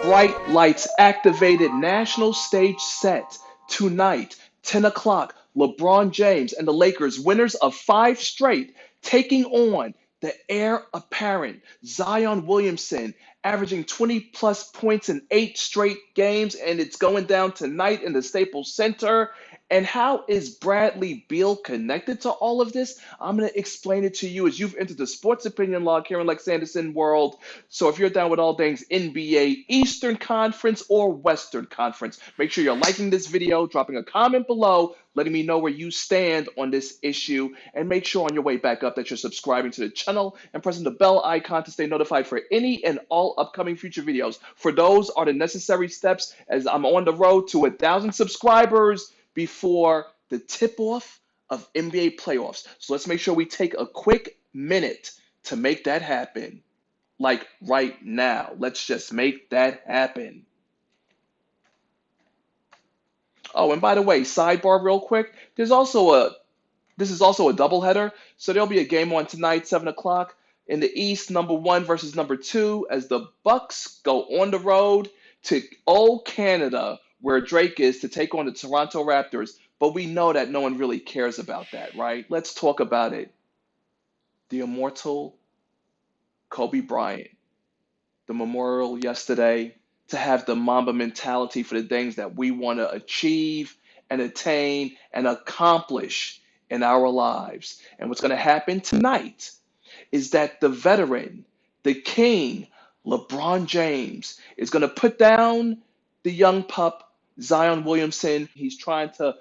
Bright lights activated national stage set tonight, 10 o'clock. LeBron James and the Lakers, winners of 5 straight, taking on the heir apparent Zion Williamson, averaging 20 plus points in 8 straight games, and it's going down tonight in the Staples Center. And how is Bradley Beal connected to all of this? I'm going to explain it to you as you've entered the sports opinion log here in LexAnderson world. So if you're down with all things NBA, Eastern Conference or Western Conference, make sure you're liking this video, dropping a comment below, letting me know where you stand on this issue, and make sure on your way back up that you're subscribing to the channel and pressing the bell icon to stay notified for any and all upcoming future videos. For those are the necessary steps as I'm on the road to 1,000 subscribers before the tip-off of NBA playoffs. So let's make sure we take a quick minute to make that happen. Like right now. Let's just make that happen. Oh, and by the way, sidebar real quick. This is also a doubleheader. So there'll be a game on tonight, 7 o'clock. In the East, number 1 versus number 2, as the Bucks go on the road to old Canada, where Drake is, to take on the Toronto Raptors. But we know that no one really cares about that, right? Let's talk about it. The immortal Kobe Bryant. The memorial yesterday, to have the Mamba mentality for the things that we want to achieve and attain and accomplish in our lives. And what's going to happen tonight is that the veteran, the king, LeBron James, is going to put down the young pup, Zion Williamson. He's trying to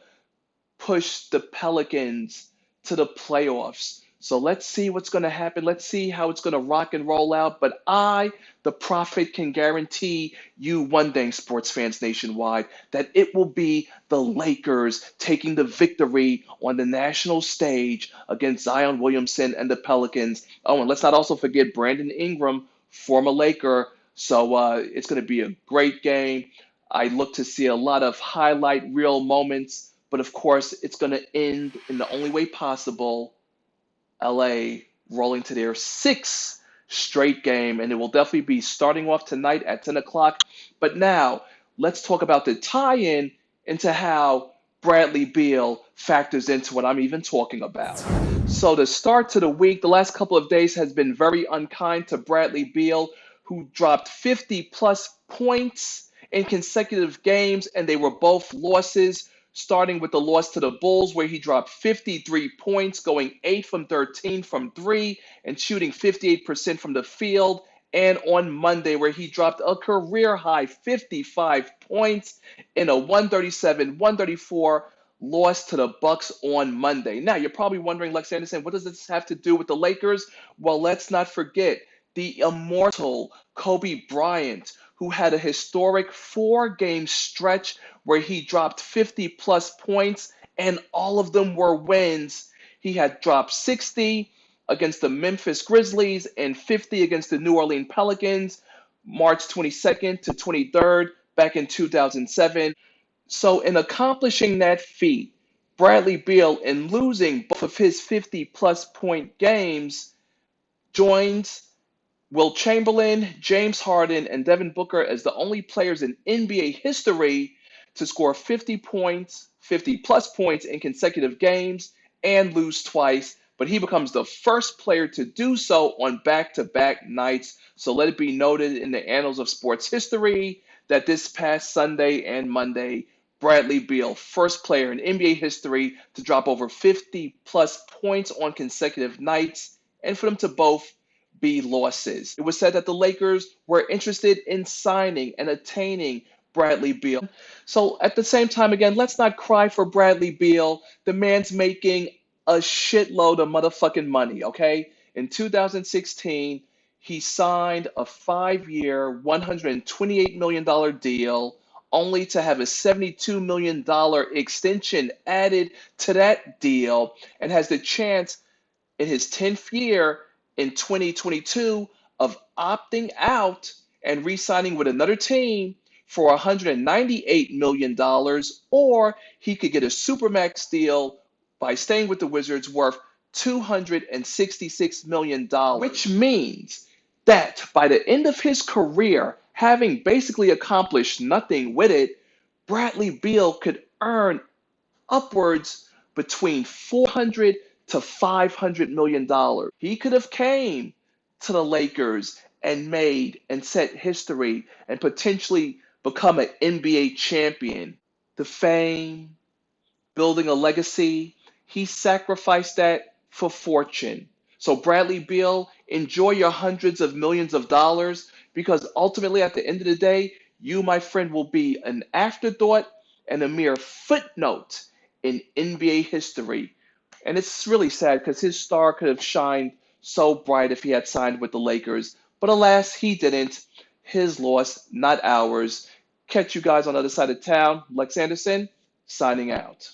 push the Pelicans to the playoffs. So let's see what's going to happen. Let's see how it's going to rock and roll out. But I, the prophet, can guarantee you one thing, sports fans nationwide, that it will be the Lakers taking the victory on the national stage against Zion Williamson and the Pelicans. Oh, and let's not also forget Brandon Ingram, former Laker. So it's going to be a great game. I look to see a lot of highlight reel moments. But of course, it's going to end in the only way possible. LA rolling to their 6th straight game, and it will definitely be starting off tonight at 10 o'clock. But now, let's talk about the tie-in into how Bradley Beal factors into what I'm even talking about. So the start to the week, the last couple of days has been very unkind to Bradley Beal, who dropped 50-plus points in consecutive games, and they were both losses, starting with the loss to the Bulls, where he dropped 53 points, going 8 from 13 from 3, and shooting 58% from the field. And on Monday, where he dropped a career-high 55 points in a 137-134 loss to the Bucks on Monday. Now, you're probably wondering, LexAnderson, what does this have to do with the Lakers? Well, let's not forget the immortal Kobe Bryant, who had a historic 4-game stretch where he dropped 50-plus points, and all of them were wins. He had dropped 60 against the Memphis Grizzlies and 50 against the New Orleans Pelicans, March 22nd to 23rd, back in 2007. So in accomplishing that feat, Bradley Beal, in losing both of his 50-plus point games, joins Will Chamberlain, James Harden, and Devin Booker as the only players in NBA history to score 50 points, 50-plus points in consecutive games and lose twice. But he becomes the first player to do so on back-to-back nights. So let it be noted in the annals of sports history that this past Sunday and Monday, Bradley Beal, first player in NBA history to drop over 50-plus points on consecutive nights, and for them to both be losses. It was said that the Lakers were interested in signing and attaining Bradley Beal. So at the same time, again, let's not cry for Bradley Beal. The man's making a shitload of motherfucking money, okay? In 2016, he signed a 5-year, $128 million deal, only to have a $72 million extension added to that deal, and has the chance in his 10th year in 2022 of opting out and re-signing with another team for $198 million, or he could get a supermax deal by staying with the Wizards worth $266 million, which means that by the end of his career, Having basically accomplished nothing with it, Bradley Beal could earn upwards between 400 to 500 million dollars. He could have came to the Lakers and made and set history and potentially become an NBA champion. The fame, building a legacy, he sacrificed that for fortune. So, Bradley Beal, enjoy your hundreds of millions of dollars because ultimately, at the end of the day, you, my friend, will be an afterthought and a mere footnote in NBA history. And it's really sad because his star could have shined so bright if he had signed with the Lakers. But alas, he didn't. His loss, not ours. Catch you guys on the other side of town. Lex Anderson, signing out.